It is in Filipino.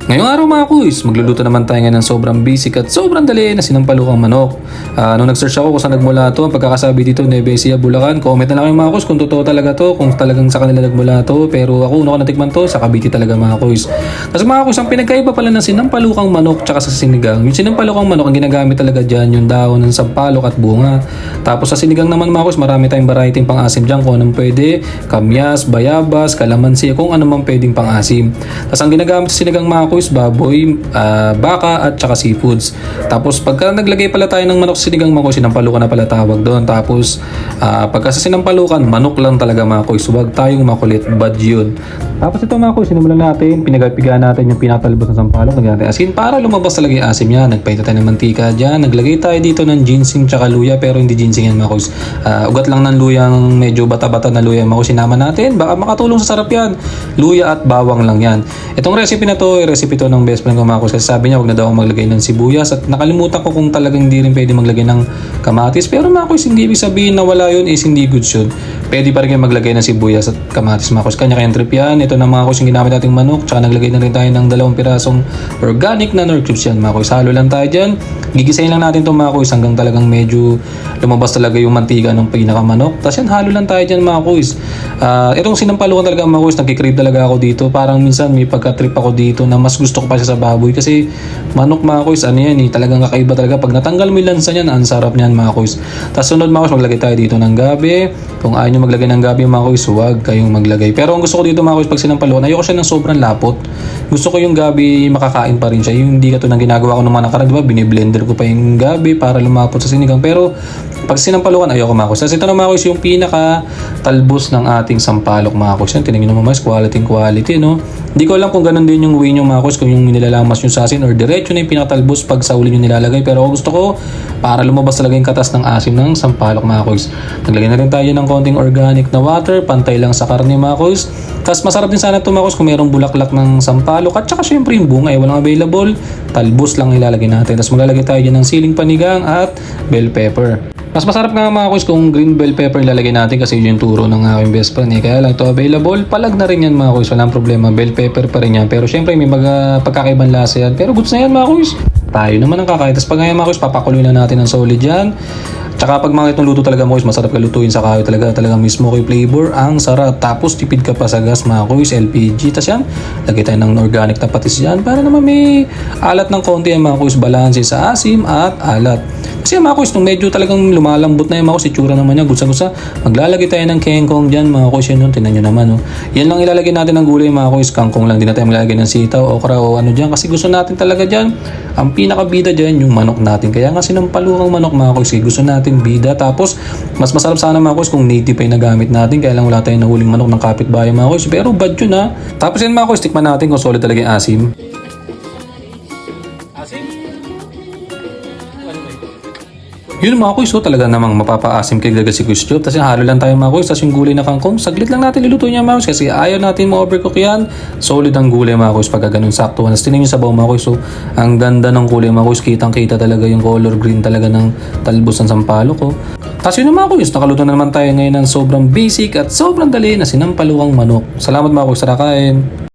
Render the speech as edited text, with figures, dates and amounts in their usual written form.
Ngayong araw mga kuys, magluluto naman tayo ngayon ng sobrang basic at sobrang dali na sinampalukang manok. Nung nag-search ako kung saan nagmula ito, ang pagkakasabi dito, Nueva Ecija, Bulacan. Comment na lang kayo mga kuys kung totoo talaga to, kung talagang sa kanila nagmula to. Pero ako, una ko natikman to, sa Cavite talaga mga kuys. Kasi mga kuys, ang pinagkaiba pala ng sinampalukang manok tsaka sa sinigang. Yung sinampalukang manok, ang ginagamit talaga dyan, yung dahon ng sampalok at bunga. Tapos sa sinigang naman mga kuys, marami tayong variety ng pang-asim dyan kung anong pwede. Kamyas, bayabas, kalamansi, kung ano man pwedeng pang-asim. Tapos ang ginagamit sa sinigang mga kuys, baboy, baka at saka seafoods. Tapos pagka naglagay pala tayo ng manok sa sinigang mga kuys, sinampalukan na pala tawag doon. Tapos pagka sa sinampalukan, manok lang talaga mga kuys. Huwag tayong makulit, bad yun. Tapos ito mga kuys, sinimulan natin, pinagapigaan natin yung pinatalbos ng sampalok. Naglagay natin asin para lumabas talaga yung asim niya. Nagpainta tayo ng mantika dyan. Naglagay tayo dito ng ginseng tsaka luya, pero hindi ginseng yan mga kuys. Ugat lang ng luyang medyo bata-bata na luya mga kuys. Sinama natin, baka makatulong sa sarap yan. Luya at bawang lang yan. Itong recipe na to, recipe to ng best friend ko mga kuys. Kasi sabi niya, huwag na daw akong maglagay ng sibuyas. At nakalimutan ko kung talagang hindi rin pwede maglagay ng kamatis. Pero mga kuys, hindi ibig sabihin na wala yun is hindi good yun. Pwede pa rin kayo maglagay ng sibuyas at kamatis mga kuys. Kanya-kayang trip yan. Ito na mga kuys yung ginamit nating manok. Tsaka naglagay na rin tayo ng 2 pirasong organic na nor cubes yan mga kuys. Halo lang tayo dyan. Gigisayin lang natin itong mga kuys hanggang talagang medyo lumabas talaga yung mantika ng pinakamanok. Tapos yan, halo lang tayo dyan mga kuys. Itong sinampalukan talaga mga kuys, nagkikrave talaga ako dito. Parang minsan may pagka-trip ako dito na mas gusto ko pa siya sa baboy. Kasi manok mga kuys, ano yan eh, talagang kakaiba talaga. Pag natanggal mo yung lansa niyan, ang sarap niyan mga kuys. Tapos sunod mga kuys, maglagay tayo dito ng gabi. Kung ayaw nyo maglagay ng gabi mga kuys, huwag kayong maglagay. Pero ang gusto ko dito mga kuys, pag sinampalukan, ayoko siya ng sobrang lapot. Gusto ko yung gabi makakain pa rin siya. Yung hindi katulad ng ginagawa ko nung mga nakaraan, diba? Biniblender ko pa yung gabi para lumapot sa sinigang. Pero pag sinampalukan, ayoko mga kuys. Tapos ito na mga kuys, yung pinaka talbos ng ating sampalok mga kuys. Yan, tinignan mo mas quality, no? Hindi ko alam kung ganun din yung way nyo mga kuys, kung yung nilalamas yung sasin or diretso na yung pinatalbos pag sa uli nyo nilalagay. Pero gusto ko, para lumabas talaga yung katas ng asim ng sampalok mga kuys. Naglagay na rin tayo ng konting organic na water, pantay lang sa karne mga kuys. Tapos masarap din sana ito mga kuys kung mayroong bulaklak ng sampalok. At saka syempre yung bunga walang available, talbos lang ilalagay natin. Tapos maglalagay tayo dyan ng siling panigang at bell pepper. Mas masarap nga mga kuys kung green bell pepper ilalagay natin kasi yun yung turo ng aking best friend eh. Kaya lang ito available, palag na rin yan mga kuys. Walang problema, bell pepper pa rin yan. Pero syempre may pagkakaibang lasa yan. Pero goods na yan mga kuys. Tayo naman ang kakain. Tapos pag ngayon mga kuys, papakuloy na natin ng solid yan. Tsaka pag mga itong luto talaga mga kuys, masarap ka lutuin sa kahoy talaga. Talagang mismo ko yung flavor, ang sarap. Tapos tipid ka pa sa gas mga kuys, LPG. Tapos yan, lagay tayo ng organic na patis yan para naman may alat ng konti yan mga kuys. Balanse sa asim at alat. Kasi mga kuys, nung medyo talagang lumalambot na yung mga kuys, itsura naman niya, gusa-gusa. Maglalagay tayo ng kengkong dyan mga kuys, yun, tinan nyo naman. Oh. Yan lang ilalagay natin ng gulay mga kuys, kangkong lang. Di na tayo maglalagay ng sitaw, okra o ano dyan. Kasi gusto natin talaga dyan, ang pinakabida dyan, yung manok natin. Kaya nga sinampalukang manok mga kuys, gusto natin bida. Tapos, mas masarap sana mga kuys kung native ay nagamit natin. Kaya lang wala tayong nahuling manok ng kapitbahay mga kuys. Pero bad yun ha. Tapos yan mga kuys, tikman natin kung solid talaga yung asim. Yun mga kuys, so talaga namang mapapaasim kay Gaga si Kuys Job. Tapos halo lang tayo mga kuys, tapos yung gulay na kangkong, saglit lang natin niluto niya mga kuys kasi ayaw natin ma-overcook yan. Solid ang gulay mga kuys pagka ganun sakto. Tapos tingnan nyo sa baw mga kuys, so ang ganda ng kulay mga kuys, kitang-kita talaga yung color green talaga ng talbos ng sampalok ko. Tapos yun mga kuys, nakaluto na naman tayo ngayon ng sobrang basic at sobrang dali na sinampalukang manok. Salamat mga kuys sa kain.